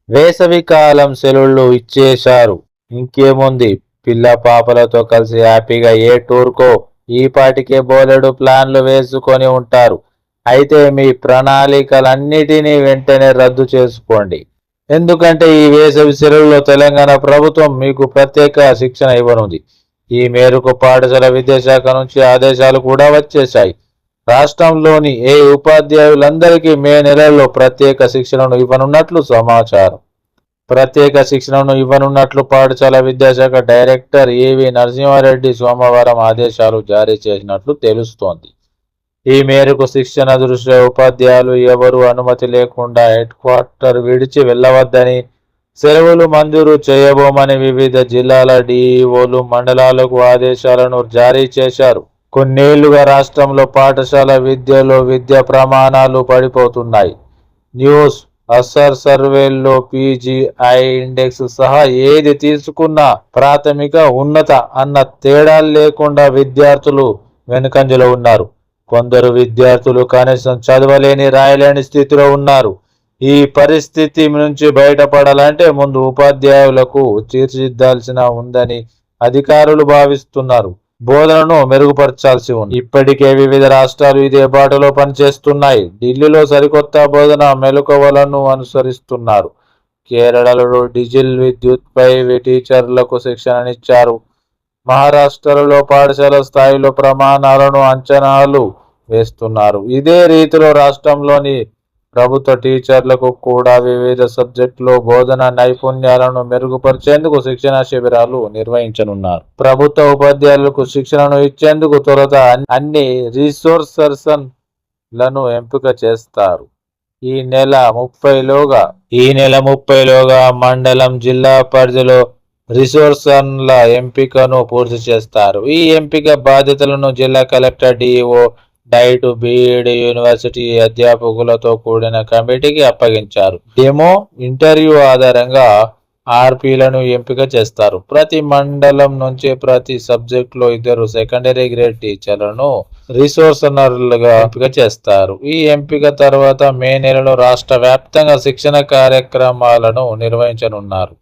వేసవి కాలం సెలవులు ఇచ్చేశారు. ఇంకేముంది, పిల్ల పాపలతో కలిసి హ్యాపీగా ఏ టూర్కో ఈ పాటికే బోలెడు ప్లాన్లు వేసుకొని ఉంటారు. అయితే మీ ప్రణాళికలన్నిటినీ వెంటనే రద్దు చేసుకోండి. ఎందుకంటే ఈ వేసవి సెలవుల్లో తెలంగాణ ప్రభుత్వం మీకు ప్రత్యేక శిక్షణ ఇవ్వనుంది. ఈ మేరకు పాఠశాల విద్యాశాఖ నుంచి ఆదేశాలు కూడా వచ్చేశాయి. రాష్ట్రంలోని ఉపాధ్యాయులందరికీ మే నెలలో ప్రత్యేక శిక్షణను ఇవ్వనున్నట్లు సమాచారం. ప్రత్యేక శిక్షణను ఇవ్వనున్నట్లు పాఠశాల విద్యాశాఖ డైరెక్టర్ ఏవి నరసింహారెడ్డి సోమవారం ఆదేశాలు జారీ చేసినట్లు తెలుస్తోంది. ఈ మేరకు శిక్షణ దృష్ట్యా ఉపాధ్యాయులు ఎవరూ అనుమతి లేకుండా హెడ్ క్వార్టర్ విడిచి వెళ్లవద్దని, సెలవులు మంజూరు చేయబోమని వివిధ జిల్లాల డిఈఓలు మండలాలకు ఆదేశాలను జారీ చేశారు. కొన్నేళ్లుగా రాష్ట్రంలో పాఠశాల విద్యలో విద్యా ప్రమాణాలు పడిపోతున్నాయి. న్యూస్ అసర్ సర్వేల్లో పీజీఐ ఇండెక్స్ సహా ఏది తీసుకున్నా ప్రాథమిక ఉన్నత అన్న తేడా లేకుండా విద్యార్థులు వెనుకంజలో ఉన్నారు. కొందరు విద్యార్థులు కనీసం చదవలేని రాయలేని స్థితిలో ఉన్నారు. ఈ పరిస్థితి నుంచి బయటపడాలంటే ముందు ఉపాధ్యాయులకు తీర్చిదిద్దాల్సిన ఉందని అధికారులు భావిస్తున్నారు. బోధనను మెరుగుపరచాల్సి ఉంది. ఇప్పటికే వివిధ రాష్ట్రాలు ఇదే బాటలో పనిచేస్తున్నాయి. ఢిల్లీలో సరికొత్త బోధన మెలకువలను అనుసరిస్తున్నారు. కేరళలో డీజిల్ విద్యుత్పై టీచర్లకు శిక్షణనిచ్చారు. మహారాష్ట్రలో పాఠశాల స్థాయిలో ప్రమాణాలను అంచనాలు వేస్తున్నారు. ఇదే రీతిలో రాష్ట్రంలోని ప్రభుత్వ టీచర్లకు కూడా వివిధ సబ్జెక్టులో బోధన నైపుణ్యాలను మెరుగుపరిచేందుకు శిక్షణ శిబిరాలు నిర్వహించనున్నారు. ప్రభుత్వ ఉపాధ్యాయులకు శిక్షణను ఇచ్చేందుకు తొలుత అన్ని రిసోర్సర్సన్లను ఎంపిక చేస్తారు. ఈ నెల 30లోగా మండలం జిల్లా పరిధిలో రిసోర్సన్ల ఎంపికను పూర్తి చేస్తారు. ఈ ఎంపిక బాధ్యతలను జిల్లా collector, DO, DIET, BEd university అధ్యాపకులతో కూడిన కమిటీకి అప్పగించారు. డెమో ఇంటర్వ్యూ ఆధారంగా ఆర్పీలను ఎంపిక చేస్తారు. ప్రతి మండలం నుంచి ప్రతి సబ్జెక్టులో 2 సెకండరీ గ్రేడ్ టీచర్లను రిసోర్సనర్లుగా ఎంపిక చేస్తారు. ఈ ఎంపిక తర్వాత మే నెలలో రాష్ట్ర వ్యాప్తంగా శిక్షణ కార్యక్రమాలను నిర్వహించనున్నారు.